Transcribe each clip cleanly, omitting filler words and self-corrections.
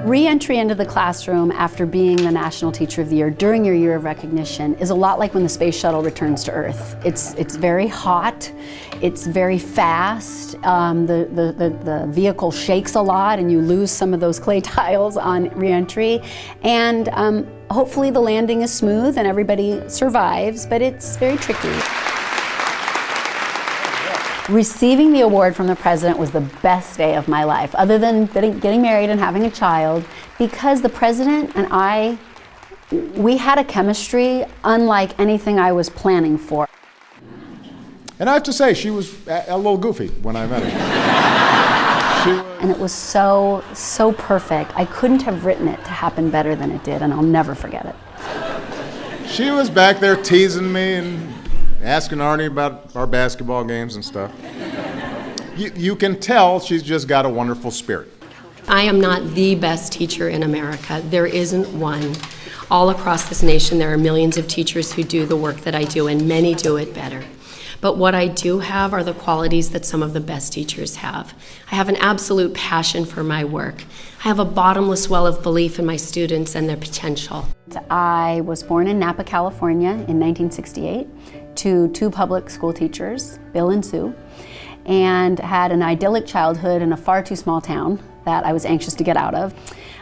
Re-entry into the classroom after being the National Teacher of the Year during your year of recognition is a lot like when the space shuttle returns to Earth. It's very hot, it's very fast, the vehicle shakes a lot and you lose some of those clay tiles on re-entry, and hopefully the landing is smooth and everybody survives, but it's very tricky. Receiving the award from the president was the best day of my life, other than getting married and having a child, because the president and we had a chemistry unlike anything I was planning for. And I have to say, she was a little goofy when I met her. And it was so perfect. I couldn't have written it to happen better than it did, and I'll never forget it. She was back there teasing me and asking Arnie about our basketball games and stuff. You can tell she's just got a wonderful spirit. I am not the best teacher in America. There isn't one. All across this nation, there are millions of teachers who do the work that I do, and many do it better. But what I do have are the qualities that some of the best teachers have. I have an absolute passion for my work. I have a bottomless well of belief in my students and their potential. I was born in Napa, California in 1968 to two public school teachers, Bill and Sue, and had an idyllic childhood in a far too small town that I was anxious to get out of.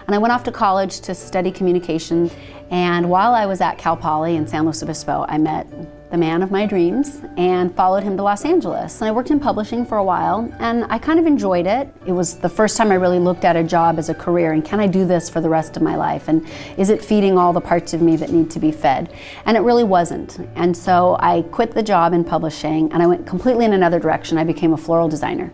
And I went off to college to study communication, and while I was at Cal Poly in San Luis Obispo, I met the man of my dreams and followed him to Los Angeles. And I worked in publishing for a while, and I kind of enjoyed it. It was the first time I really looked at a job as a career, and can I do this for the rest of my life? And is it feeding all the parts of me that need to be fed? And it really wasn't. And so I quit the job in publishing, and I went completely in another direction. I became a floral designer.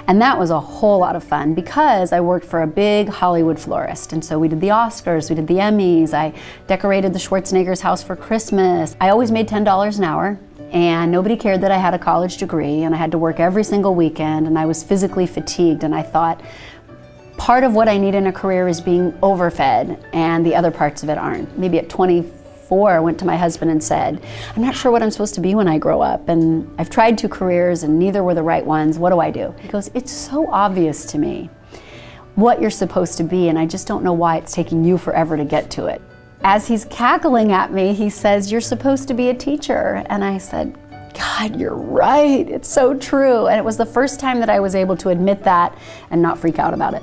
And that was a whole lot of fun because I worked for a big Hollywood florist. And so we did the Oscars, we did the Emmys, I decorated the Schwarzenegger's house for Christmas. I always made $10 an hour, and nobody cared that I had a college degree, and I had to work every single weekend, and I was physically fatigued, and I thought, part of what I need in a career is being overfed, and the other parts of it aren't. Maybe at 24, I went to my husband and said, I'm not sure what I'm supposed to be when I grow up, and I've tried 2 careers and neither were the right ones. What do I do? He goes, it's so obvious to me what you're supposed to be, and I just don't know why it's taking you forever to get to it. As he's cackling at me, he says, you're supposed to be a teacher. And I said, God, you're right, it's so true. And it was the first time that I was able to admit that and not freak out about it.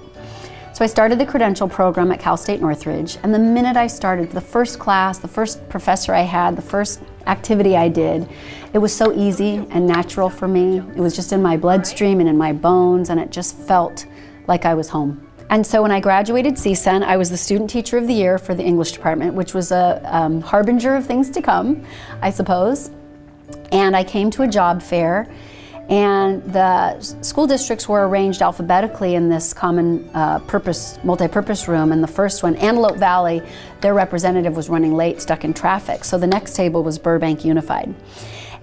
So I started the credential program at Cal State Northridge, and the minute I started, the first class, the first professor I had, the first activity I did, it was so easy and natural for me. It was just in my bloodstream and in my bones, and it just felt like I was home. And so when I graduated CSUN, I was the Student Teacher of the Year for the English department, which was a harbinger of things to come, I suppose. And I came to a job fair, and the school districts were arranged alphabetically in this common multi-purpose room. And the first one, Antelope Valley, their representative was running late, stuck in traffic. So the next table was Burbank Unified.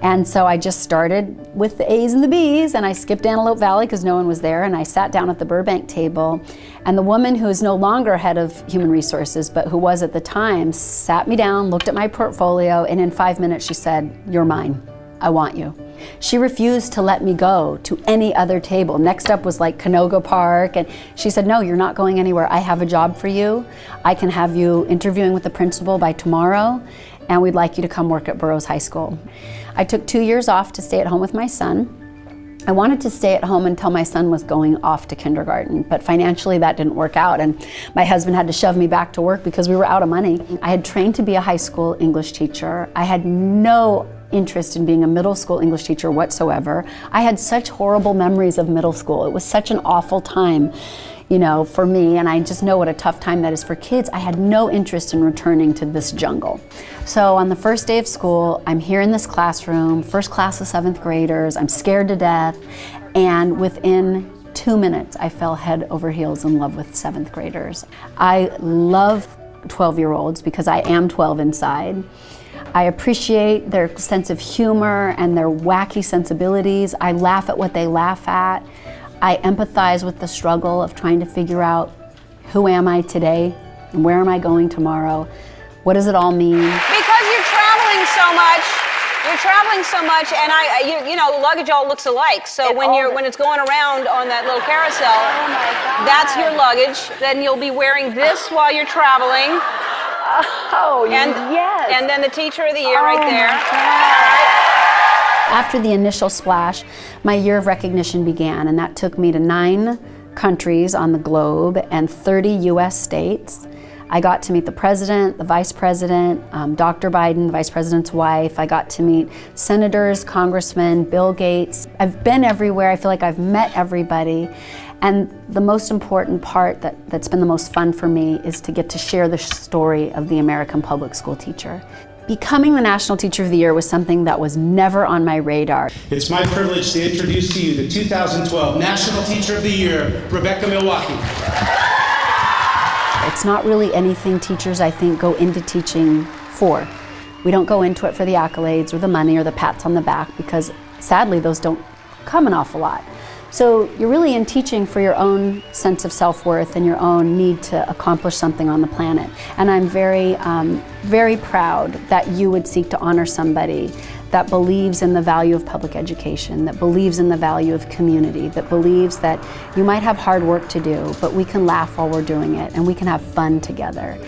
And so I just started with the A's and the B's, and I skipped Antelope Valley because no one was there, and I sat down at the Burbank table, and the woman who is no longer head of human resources, but who was at the time, sat me down, looked at my portfolio, and in 5 minutes she said, you're mine, I want you. She refused to let me go to any other table. Next up was like Canoga Park, and she said, no, you're not going anywhere. I have a job for you. I can have you interviewing with the principal by tomorrow, and we'd like you to come work at Burroughs High School. I took 2 years off to stay at home with my son. I wanted to stay at home until my son was going off to kindergarten, but financially that didn't work out, and my husband had to shove me back to work because we were out of money. I had trained to be a high school English teacher. I had no interest in being a middle school English teacher whatsoever. I had such horrible memories of middle school. It was such an awful time, you know, for me, and I just know what a tough time that is for kids. I had no interest in returning to this jungle. So on the first day of school, I'm here in this classroom, first class of 7th graders, I'm scared to death, and within 2 minutes, I fell head over heels in love with 7th graders. I love 12-year-olds because I am 12 inside. I appreciate their sense of humor and their wacky sensibilities. I laugh at what they laugh at. I empathize with the struggle of trying to figure out who am I today and where am I going tomorrow? What does it all mean? Because you're traveling so much, you're traveling so much, and you know, luggage all looks alike. So when it's going around on that little carousel, that's your luggage. Then you'll be wearing this while you're traveling. Oh, and, yes. And then the Teacher of the Year right there. After the initial splash, my year of recognition began, and that took me to 9 countries on the globe and 30 US states. I got to meet the president, the vice president, Dr. Biden, the vice president's wife. I got to meet senators, congressmen, Bill Gates. I've been everywhere. I feel like I've met everybody. And the most important part that's been the most fun for me is to get to share the story of the American public school teacher. Becoming the National Teacher of the Year was something that was never on my radar. It's my privilege to introduce to you the 2012 National Teacher of the Year, Rebecca Mielwocki. It's not really anything teachers, I think, go into teaching for. We don't go into it for the accolades or the money or the pats on the back, because sadly those don't come an awful lot. So you're really in teaching for your own sense of self-worth and your own need to accomplish something on the planet. And I'm very, very proud that you would seek to honor somebody that believes in the value of public education, that believes in the value of community, that believes that you might have hard work to do, but we can laugh while we're doing it and we can have fun together.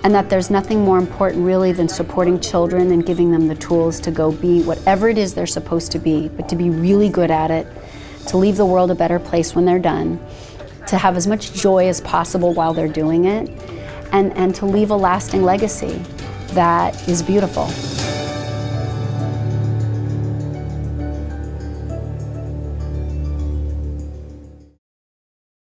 And that there's nothing more important really than supporting children and giving them the tools to go be whatever it is they're supposed to be, but to be really good at it, to leave the world a better place when they're done, to have as much joy as possible while they're doing it, and to leave a lasting legacy that is beautiful.